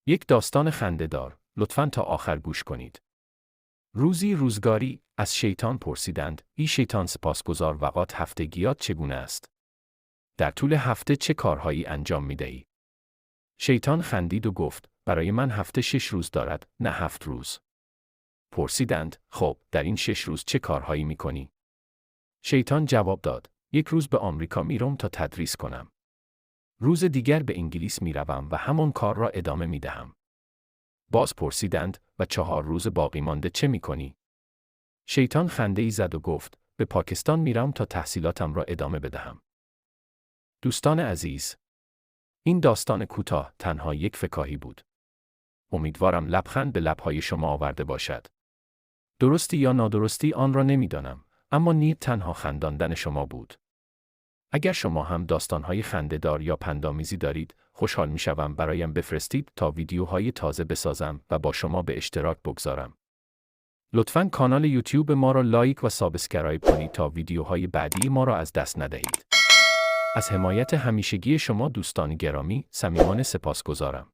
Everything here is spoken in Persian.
یک داستان خنده‌دار، لطفاً تا آخر گوش کنید. روزی روزگاری از شیطان پرسیدند: ای شیطان سپاسگزار وقات هفتگیات چگونه است؟ در طول هفته چه کارهایی انجام می‌دهی؟ شیطان خندید و گفت: برای من هفته 6 روز دارد، نه 7 روز. پرسیدند: خب، در این 6 روز چه کارهایی می‌کنی؟ شیطان جواب داد: 1 روز به آمریکا میرم تا تدریس کنم. روز دیگر به انگلیس میروم و همان کار را ادامه میدهم. باز پرسیدند: و 4 روز باقی مانده چه میکنی؟ شیطان خنده‌ای زد و گفت: به پاکستان میرم تا تحصیلاتم را ادامه بدهم. دوستان عزیز، این داستان کوتاه تنها یک فکاهی بود. امیدوارم لبخند به لب‌های شما آورده باشد. درستی یا نادرستی آن را نمیدانم، اما نیت تنها خنداندن شما بود. اگر شما هم داستان‌های خنده‌دار یا پندآمیزی دارید، خوشحال می‌شوم برایم بفرستید تا ویدیوهای تازه بسازم و با شما به اشتراک بگذارم. لطفاً کانال یوتیوب ما را لایک و سابسکرایب کنید تا ویدیوهای بعدی ما را از دست ندهید. از حمایت همیشگی شما دوستان گرامی، صمیمانه سپاسگزارم.